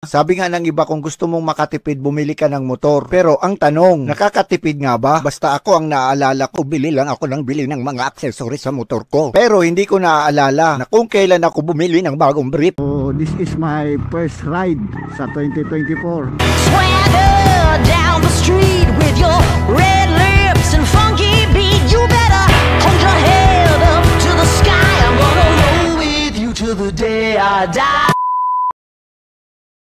Sabi nga ng iba, kung gusto mong makatipid, bumili ka ng motor. Pero ang tanong, nakakatipid nga ba? Basta ako ang naaalala ko, bili lang ako ng bili ng mga accessories sa motor ko. Pero hindi ko naaalala na kung kailan ako bumili ng bagong brief. So this is my first ride sa 2024. Swagger down the street with your red lips and funky beat. You better hold your head up to the sky. I'm gonna roll with you till the day I die.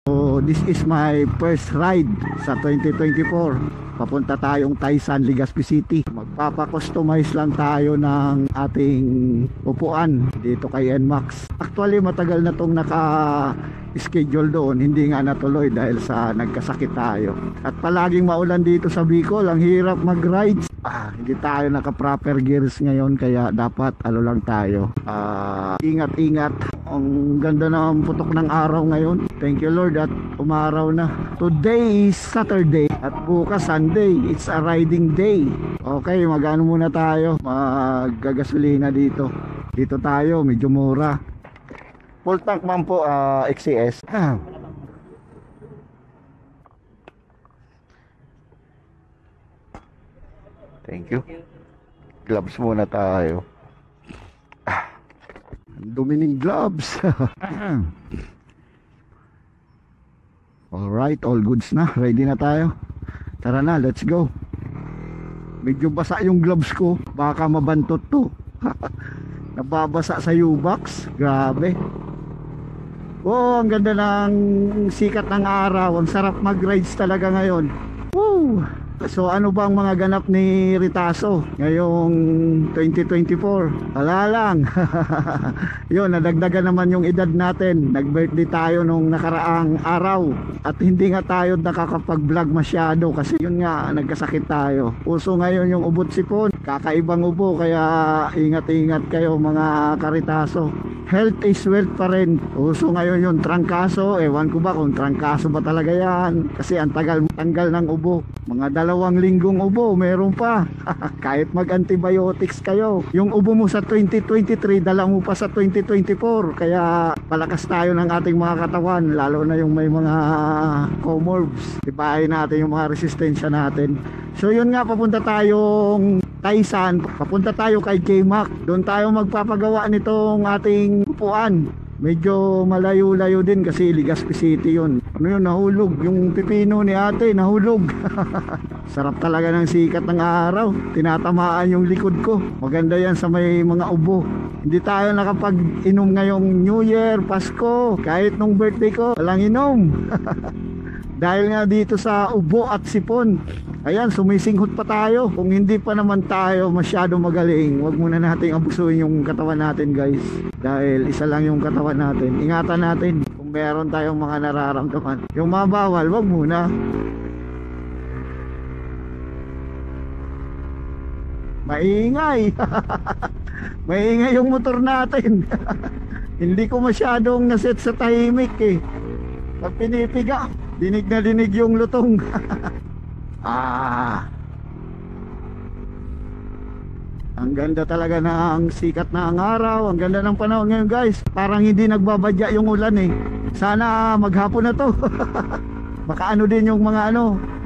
So this is my first ride sa 2024. Papunta tayong Taysan, Legazpi City. Magpapa-customize lang tayo ng ating upuan dito kay NMAX. Actually matagal na tong naka-schedule doon, hindi nga natuloy dahil sa nagkasakit tayo. At palaging maulan dito sa Bicol, ang hirap mag-rides. Hindi tayo naka-proper gears ngayon, kaya dapat lang tayo. Ingat-ingat. Ang ganda ng putok ng araw ngayon. Thank you Lord at umaraw na. Today is Saturday at bukas Sunday. It's a riding day. Okay, mag-ano muna tayo. Mag-gasolina dito. Dito tayo, medyo mura. Full tank man po, XCS. Thank you. Gloves muna tayo. Dumi ng gloves. Alright, all goods na. Ready na tayo. Tara na, let's go. Medyo basa yung gloves ko. Baka mabantot to. Nababasa sa U-box. Grabe. Oh, ang ganda ng sikat ng araw. Ang sarap mag-rides talaga ngayon. Woo! So ano ba ang mga ganap ni Ritaso ngayong 2024? Wala lang. Yun, nadagdagan naman yung edad natin. Nag-birthday tayo nung nakaraang araw. At hindi nga tayo nakakapag-vlog masyado kasi yun nga, nagkasakit tayo. Uso ngayon yung ubot sipon. Kakaibang ubo, kaya ingat-ingat kayo mga karitaso. Health is wealth pa rin. Uso ngayon yung trangkaso. Ewan ko ba kung trangkaso ba talaga yan. Kasi ang tanggal ng ubo. Mga 2 linggong ubo, meron pa. Kahit mag-antibiotics kayo. Yung ubo mo sa 2023, dala mo pa sa 2024. Kaya palakas tayo ng ating mga katawan. Lalo na yung may mga comorbs. Ibahin natin yung mga resistensya natin. So yun nga, papunta tayong Taysan. Papunta tayo kay K-Mac. Doon tayo magpapagawa nitong ating upuan. Medyo malayo-layo din kasi Legazpi City yun. Ano yun, nahulog. Yung pipino ni ate, nahulog. Sarap talaga ng sikat ng araw. Tinatamaan yung likod ko. Maganda yan sa may mga ubo. Hindi tayo nakapag-inom ngayong New Year, Pasko. Kahit nung birthday ko, walang inom. Dahil nga dito sa ubo at sipon. Ayan, sumisinghot pa tayo. Kung hindi pa naman tayo masyado magaling, wag muna nating abusuin yung katawan natin, guys. Dahil isa lang yung katawan natin. Ingatan natin kung meron tayong mga nararamdaman. Yung mga bawal, wag muna. Maingay. Maingay yung motor natin. Hindi ko masyadong naset sa tahimik eh. Pag pinipiga, dinig na dinig yung lutong. Ang ganda talaga ng sikat na ang araw. Ang ganda ng panahon ngayon, guys. Parang hindi nagbabadya yung ulan eh. Sana maghapon na to. Baka ano din yung mga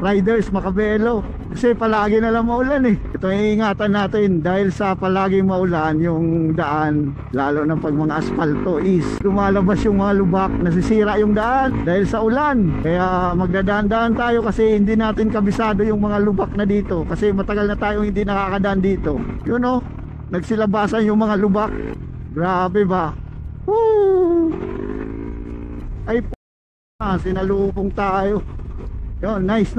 riders makabelo. Kasi palagi na lang maulan eh. Ito ay ingatan natin dahil sa palagi maulan yung daan, lalo na pag mga asfalto is lumalabas yung mga lubak, nasisira yung daan dahil sa ulan. Kaya magdadaan-daan tayo kasi hindi natin kabisado yung mga lubak na dito. Kasi matagal na tayong hindi nakakadaan dito. Yun o, nagsilabasan yung mga lubak. Grabe ba? Woo! Ay sinalubong tayo. Yun, nice.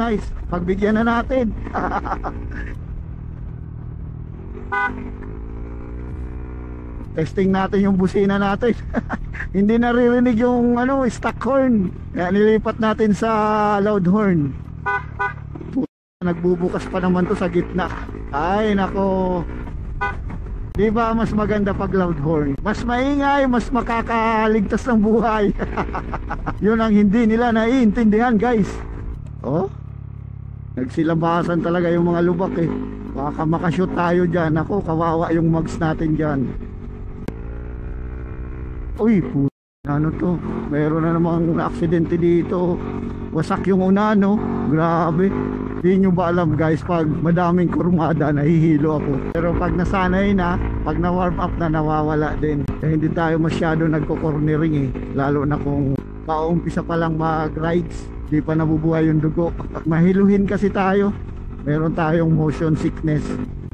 Pagbigyan na natin. Testing natin yung busina natin. Hindi naririnig yung stock horn. Kaya nilipat natin sa loud horn. Nagbubukas pa naman to sa gitna. Ay nako. Di ba mas maganda pag loud horn? Mas maingay, mas makakaligtas ng buhay. Yun ang hindi nila naiintindihan, guys. Oh, nagsilabasan talaga yung mga lubak eh. Baka makashoot tayo dyan. Ako, kawawa yung mugs natin dyan. Uy, Ano to? Meron na namang aksidente dito. Wasak yung una, no? Grabe. Hindi nyo ba alam guys, pag madaming kurmada, nahihilo ako. Pero pag nasanay na, pag na-warm up na, nawawala din. Hindi tayo masyado nagko-cornering eh. Lalo na kung paumpisa pa lang mag-rides, di pa nabubuhay yung dugo. Mahiluhin kasi tayo. Meron tayong motion sickness.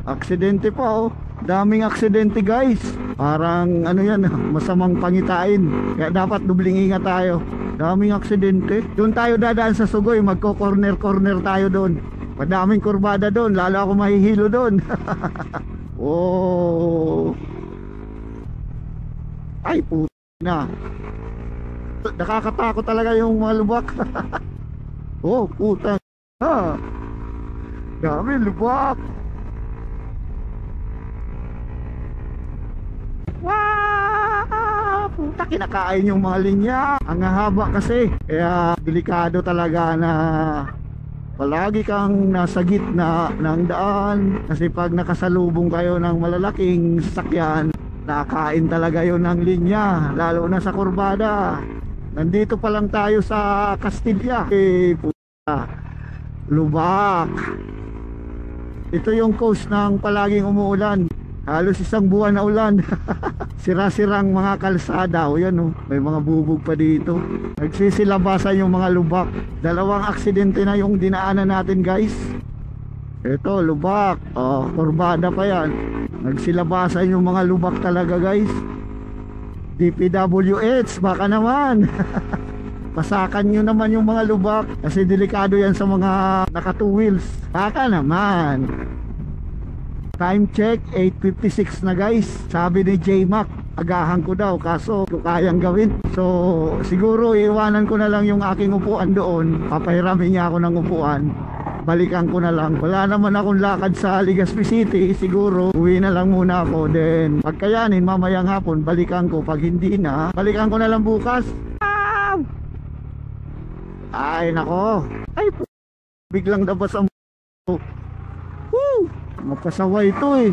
Aksidente pa oh. Daming aksidente guys. Parang ano yan, masamang pangitain. Kaya dapat dubling ingat tayo. Daming aksidente. Doon tayo dadaan sa Sugoy, magko-corner-corner tayo doon. Madaming kurbada doon, lalo ako mahihilo doon. Oh. Ay puto na. Nakakatakot talaga yung mga lubak. Oh puta. Ah. Dami lubak. Wow! Puta, kinakain yung mga linya. Ang haba kasi. Kaya delikado talaga na palagi kang nasa gitna ng daan. Kasi pag nakasalubong kayo ng malalaking sasakyan, nakain talaga yun ng linya. Lalo na sa kurbada. Nandito pa lang tayo sa Castilla. Puta, lubak. Ito yung coast ng palaging umuulan. Halos isang buwan na ulan. Sira-sirang mga kalsada. O yan oh, may mga bubog pa dito. Nagsisilabasan yung mga lubak. Dalawang aksidente na yung dinaanan natin guys. Ito lubak. Oh, kurbada pa yan. Nagsilabasan yung mga lubak talaga guys. DPWH baka naman. Pasakan nyo naman yung mga lubak. Kasi delikado yan sa mga naka 2 wheels. Baka naman. Time check, 8:56 na guys. Sabi ni J-Mac, agahan ko daw kaso kayang gawin. So siguro iwanan ko na lang yung aking upuan doon. Papahiramin niya ako ng upuan. Balikan ko na lang. Wala naman akong lakad sa Legazpi City. Siguro uwi na lang muna ako. Then pagkayanin mamayang hapon balikan ko. Pag hindi na, balikan ko na lang bukas. Ay nako. Ay biglang dabas ang woo! Mapasaway ito eh.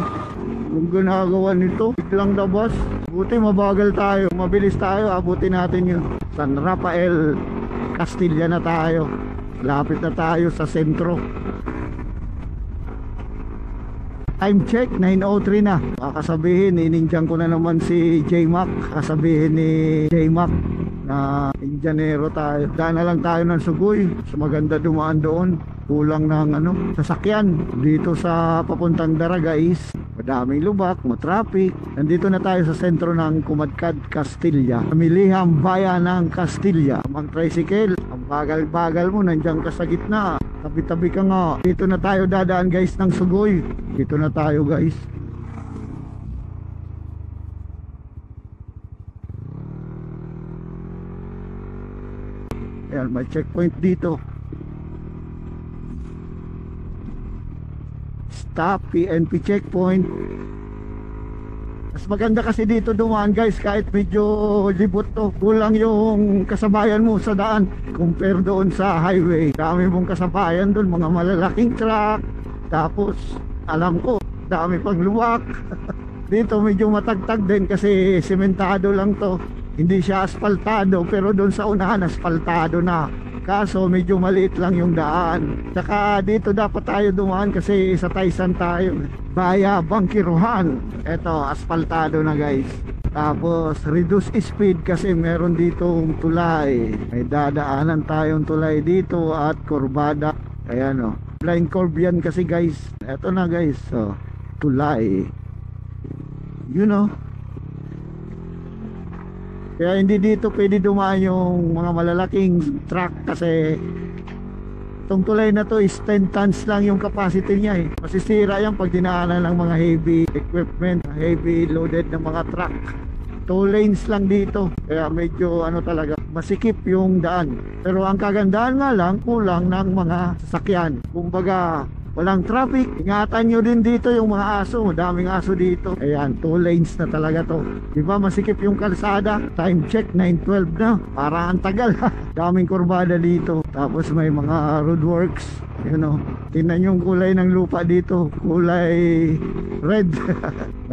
Yung ginagawa nito, biglang labas. Buti mabagal tayo, mabilis tayo. Abutin natin yun. San Rafael Castilla na tayo. Lapit na tayo sa sentro. Time check, 9:03 na. Kakasabihin, inindiyan ko na naman si J-Mac. Kakasabihin ni J-Mac na Indianero tayo. Daan na lang tayo ng Sugoy. So maganda dumaan doon. Kulang ng sasakyan dito sa papuntang Dara guys. Madaming lubak, traffic. Nandito na tayo sa sentro ng Kumadkad, Castilla. Pamilihang bayan ng Castilla. Ang tricycle, ang bagal-bagal mo, nandiyan ka sa gitna. Tabi-tabi ka nga. Dito na tayo dadaan guys ng Sugoy. Dito na tayo guys. Ayan, may checkpoint dito. Stop, PNP checkpoint. Mas maganda kasi dito dumaan guys, kahit medyo libot to. Kulang yung kasabayan mo sa daan compare doon sa highway. Dami mong kasabayan doon, mga malalaking truck. Tapos alam ko dami pang luwak. Dito medyo matagtag din kasi sementado lang to. Hindi siya asfaltado, pero doon sa unahan asfaltado na. Kaso medyo maliit lang yung daan. Saka dito dapat tayo dumaan kasi sa Taysan tayo. Baya Bangkiruhan. Eto, asfaltado na guys. Tapos reduce speed kasi meron ditong tulay. May dadaanan tayong tulay dito at kurbada. Kaya no, blind curve yan kasi guys. Eto na guys, so, tulay. You know. Kaya hindi dito pwede dumaan yung mga malalaking truck kasi itong tulay na to is 10 tons lang yung capacity niya eh. Masisira yan pag dinaanan ng mga heavy equipment, heavy loaded na mga truck. 2 lanes lang dito. Kaya medyo talaga masikip yung daan. Pero ang kagandahan nga lang, kulang ng mga sasakyan. Kumbaga walang traffic. Ingatan nyo din dito yung mga aso. Daming aso dito. Ayan, 2 lanes na talaga to. Diba masikip yung kalsada. Time check, 9:12 na. Parang ang tagal. Daming kurbada dito. Tapos may mga roadworks. Tingnan yung kulay ng lupa dito. Kulay red.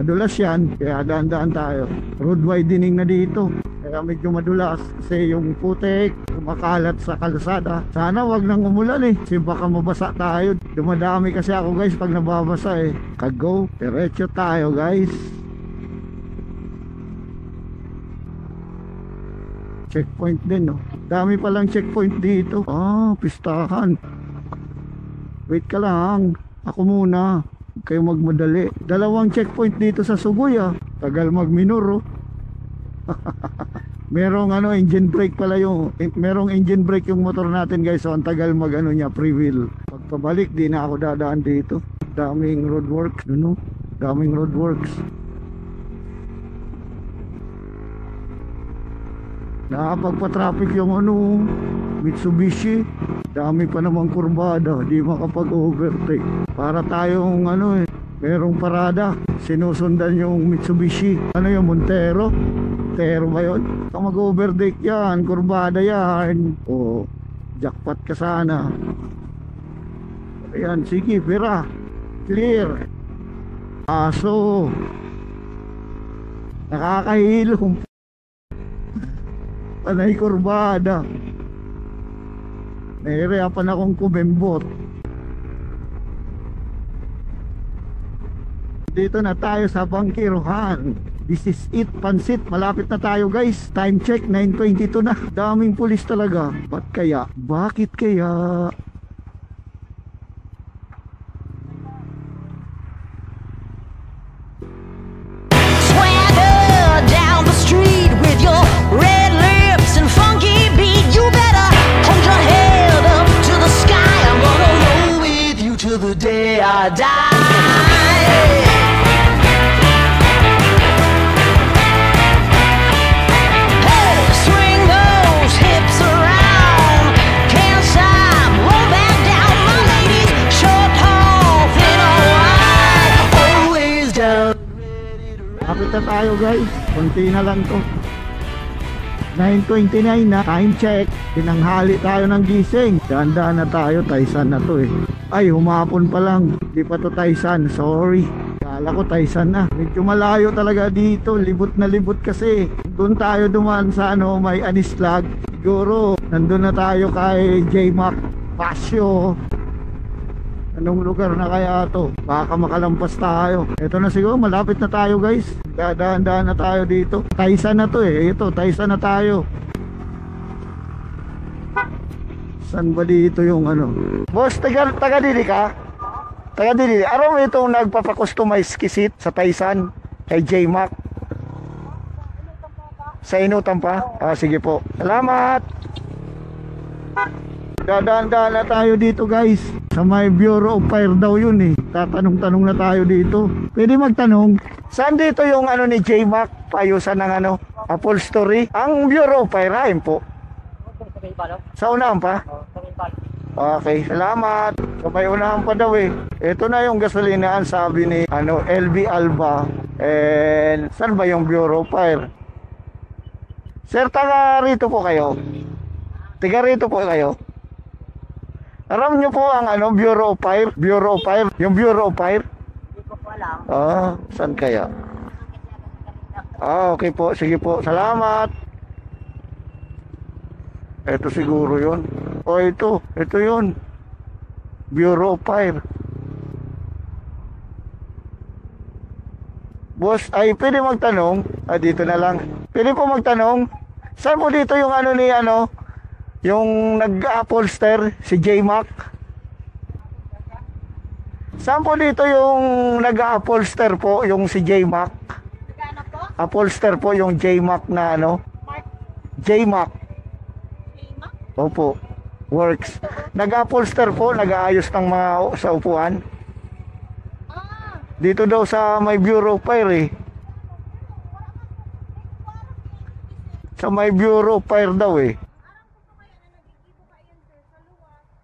Madulas yan. Kaya daan-daan tayo. Road widening na dito. Kaya medyo madulas kasi yung putik kumakalat sa kalsada. Sana wag nang umulan eh, kasi baka mabasa tayo. Dumadami kasi ako guys pag nababasa eh. Kago, diretso tayo guys. Checkpoint din no. Dami palang checkpoint dito. Pistahan. Wait ka lang. Ako muna. Huwag kayo magmadali. Dalawang checkpoint dito sa Sugoy Tagal magminuro. Merong engine brake pala merong engine brake yung motor natin guys. So ang tagal niya pre-wheel. Pagpabalik di na ako dadaan dito. Daming roadworks daming roadworks. Nakapagpa-traffic yung Mitsubishi. Dami pa namang kurbada, di makapag-overtake. Para tayong merong parada, sinusundan yung Mitsubishi. Yung Montero? Montero ba yun? Kung mag-overtake yan, kurbada yan. Jackpot ka sana. Ayan, sige, pira. Clear. Aso. Nakakahilong. Panay kurbada. Nahirapan akong kumembot. Dito na tayo sa Bangkirohan. This is it, Pansit. Malapit na tayo guys. Time check, 9:22 na. Daming pulis talaga. Ba't kaya? Bakit kaya? Swagger down the street with your red lips and funky beat. You better hold your head up to the sky. I'm gonna roll with you till the day I die. Hey, swing those hips around. Can't stop, roll back down. My ladies, short, tall, thin or wide, always down. Kapit na tayo guys. Kunti na lang to. 9:29 na. Time check. Tinanghali tayo ng gising. Dahan-dahan na tayo. Taysan na to eh. Ay, humapon pa lang. Di pa to Taysan. Sorry. Kala ko Taysan na. Medyo malayo talaga dito. Libot na libot kasi. Doon tayo dumaan sa may Anislag. Siguro, nandun na tayo kay J-Mac Pasio. Anong lugar na kaya to? Baka makalampas tayo. Ito na siguro, malapit na tayo guys. Dahan-dahan na tayo dito. Taysan na to eh. Ito, Taysan na tayo. Saan ba dito yung Boss, taga dili ka? Taga dili. Araw mo itong nagpapakustomize kisit sa Taysan kay J-Mac. Sa Inutan pa? Sige po. Salamat. Dadaan-daan na tayo dito guys. Sa may Bureau of Fire daw yun eh. Tatanong-tanong na tayo dito. Pwede magtanong. Saan dito yung ni J-Mac? Paayusan ng upholstery? Ang Bureau of Fire, hain po. Sa unahan pa? Okay, salamat. So may unahan pa daw eh. Ito na yung gasolinahan sabi ni LB Alba. And saan ba yung Bureau of Fire? Sir, taga rito po kayo? Taga rito po kayo? Aram nyo po ang Bureau of Fire? Bureau of Fire? Yung Bureau of Fire? Hindi ko po alam. Saan kaya? Okay po. Sige po. Salamat. Ito siguro yun. Ito. Ito yun. Bureau of Fire. Boss, ay pwede magtanong? Dito na lang. Pwede po magtanong? Saan po dito yung yung nag-upholster, si J-Mac? Saan po dito yung nag-upholster po, yung si J-Mac? Upholster po yung J-Mac na J-Mac. Opo, works. Nag-upholster po, nag-aayos ng mga sa upuan. Dito daw sa may Bureau of Fire eh. Sa may Bureau of Fire daw eh.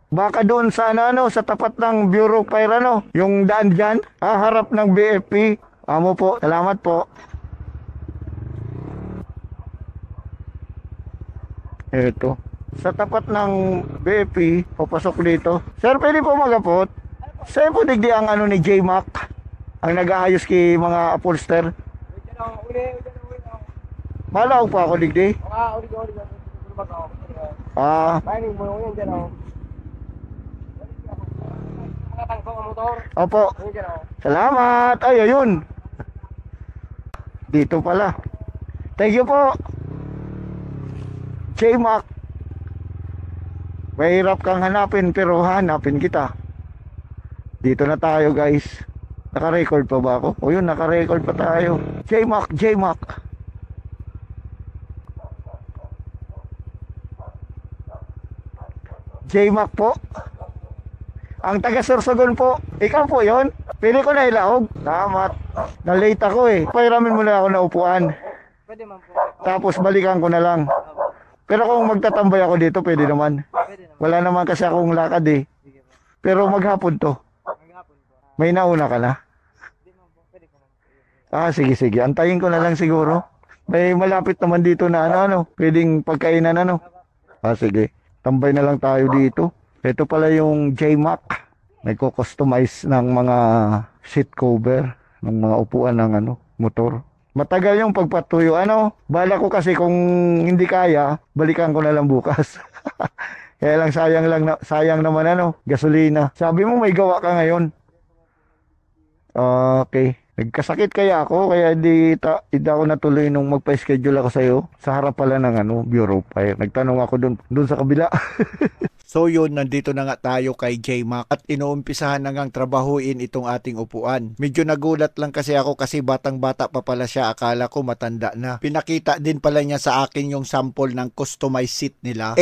Baka doon sa sa tapat ng Bureau of Fire yung daan dyan, harap ng BFP. Amo po, salamat po. Ito. Sa tapat ng BFP, papasok dito. Sir, pwede po magapot? Saan po digdi ang ni J-Mac? Ang nag-aayos kay mga upholster? Malaog pa ako digdi. Uli. Mining mo yun dyan, oh. Mga tangko ang motor. Opo. Yun dyan, oh. Salamat. Ay, ayun. Dito pala. Thank you po. J-Mac. Mahirap kang hanapin pero hanapin kita. Dito na tayo guys. Naka-record pa ba ako? O yun, naka-record pa tayo. J-Mac. J-Mac po. Ang taga Sorsogon po. Ikaw po yun? Pili ko na ilaog. Salamat. Na-late ako eh. Pairamin mo na ako na upuan. Pwede man po. Tapos balikan ko na lang. Pero kung magtatambay ako dito, pwede naman. Wala naman kasi akong lakad eh. Pero maghapon to. May nauna ka na? Ah, sige. Antayin ko na lang siguro. May malapit naman dito na ano. Pwedeng pagkainan ano. Ah, sige. Tambay na lang tayo dito. Ito pala yung J-Mac. Nagko-customize ng mga seat cover. Ng mga upuan ng motor. Matagal yung pagpatuyo. Bala ko kasi kung hindi kaya, balikan ko na lang bukas. Kaya lang sayang naman gasolina. Sabi mo may gawa ka ngayon. Okay. Nagkasakit kaya ako, kaya hindi ako natuloy nung magpa-schedule ako sa'yo. Sa harap pala ng Bureau Fire. Nagtanong ako dun sa kabila. So yun, nandito na nga tayo kay J-Mac at inuumpisahan na ngang trabahuin itong ating upuan. Medyo nagulat lang kasi ako kasi batang-bata pa pala siya, akala ko matanda na. Pinakita din pala niya sa akin yung sample ng customized seat nila.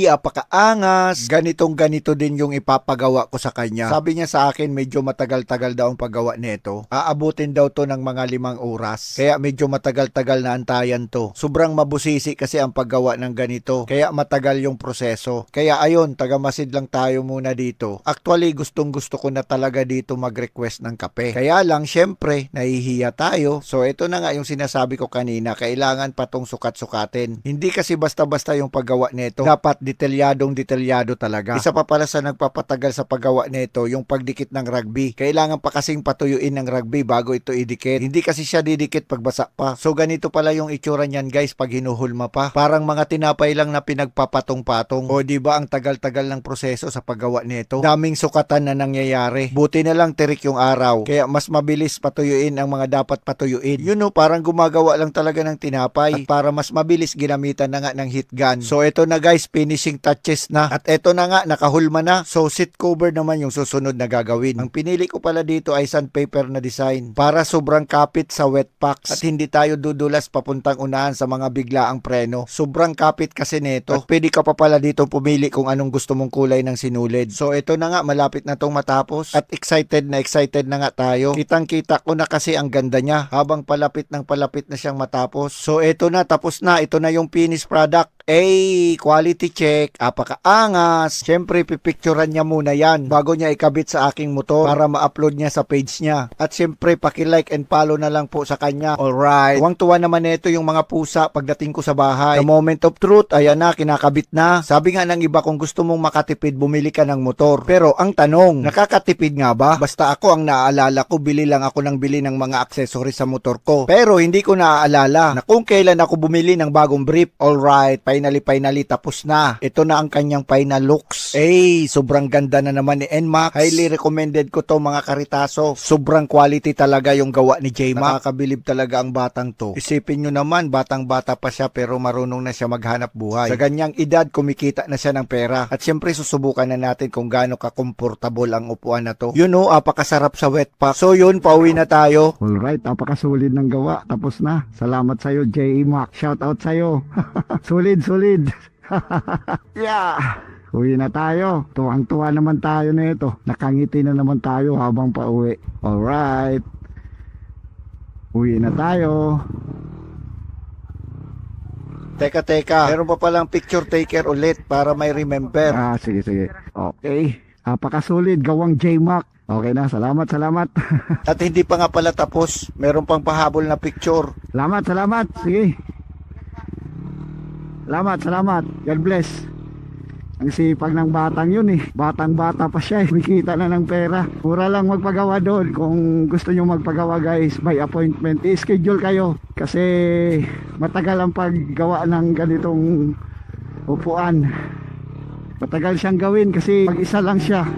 Apakaangas! Ganito din yung ipapagawa ko sa kanya. Sabi niya sa akin medyo matagal-tagal daw ang paggawa nito. Aabutin daw to ng mga 5 oras. Kaya medyo matagal-tagal na antayan to. Sobrang mabusisi kasi ang paggawa ng ganito. Kaya matagal yung proseso. Kaya ayun, taga-Masid lang tayo muna dito. Actually, gustong-gusto ko na talaga dito mag-request ng kape. Kaya lang, syempre, nahihiya tayo. So, ito na nga yung sinasabi ko kanina, kailangan patong sukat-sukatin. Hindi kasi basta-basta yung paggawa nito. Dapat detalyado talaga. Isa pa pala sa nagpapatagal sa paggawa nito, yung pagdikit ng rugby. Kailangan pa kasing patuyuin ng rugby bago ito idikit. Hindi kasi siya didikit pag basa pa. So, ganito pala yung itsura niyan, guys, pag hinuhulma pa. Parang mga tinapay lang na pinagpapatong-patong. O, diba ang tagal-tagal ng proseso sa paggawa nito. Daming sukatan na nangyayari. Buti na lang tirik yung araw. Kaya mas mabilis patuyuin ang mga dapat patuyuin. Parang gumagawa lang talaga ng tinapay. At para mas mabilis ginamitan na nga ng heat gun. So ito na guys, finishing touches na. At ito na nga, nakahulma na. So seat cover naman yung susunod na gagawin. Ang pinili ko pala dito ay sandpaper na design. Para sobrang kapit sa wet packs. At hindi tayo dudulas papuntang unahan sa mga biglaang preno. Sobrang kapit kasi nito. At pwede ka pa pala dito pumili kung anong gusto mong kulay ng sinulid. So ito na nga, malapit na tong matapos at excited na nga tayo. Kitang-kita ko na kasi ang ganda niya habang palapit na siyang matapos. So ito na, tapos na. Ito na yung finished product. Quality check. Apakaangas. Siyempre, pipicturean niya muna yan bago niya ikabit sa aking motor para ma-upload niya sa page niya. At siyempre, paki-like and follow na lang po sa kanya. Alright. Tuwang-tuwa naman ito yung mga pusa pagdating ko sa bahay. The moment of truth, ayan na, kinakabit na. Sabi nga ng iba, kung gusto mong makatipid, bumili ka ng motor. Pero ang tanong, nakakatipid nga ba? Basta ako ang naaalala ko, bili lang ako ng mga accessories sa motor ko. Pero hindi ko naaalala na kung kailan ako bumili ng bagong brief. Alright, finally, tapos na. Ito na ang kanyang final looks. Sobrang ganda na naman ni NMAX. Highly recommended ko to mga karitaso. Sobrang quality talaga yung gawa ni J-Mac. Nakakabilib talaga ang batang to. Isipin nyo naman, batang-bata pa siya pero marunong na siya maghanap buhay. Sa ganyang edad, kumikita na siya ng pera. At syempre, susubukan na natin kung gaano ka-comfortable ang upuan na to. Apakasarap sa wet pack. So yun, pauwi na tayo. Alright, napakasolid ng gawa. Tapos na. Salamat sa'yo, J-Mac. Shout out sa'yo. Solid. Yeah. Uwi na tayo. Tuwang-tuwa naman tayo na ito. Nakangiti na naman tayo habang pauwi. Alright. Uwi na tayo. Teka. Meron pa palang picture taker ulit para may remember. Sige. Okay. Napakasolid. Gawang J-Mac. Okay na. Salamat. At hindi pa nga pala tapos. Meron pang pahabol na picture. Salamat. Sige. Salamat. God bless. Ang sipag ng batang yun eh. Batang bata pa siya eh. Kumikita na ng pera. Mura lang magpagawa doon. Kung gusto nyo magpagawa guys, by appointment, i-schedule kayo. Kasi matagal ang paggawa ng ganitong upuan. Matagal siyang gawin kasi mag-isa lang siya.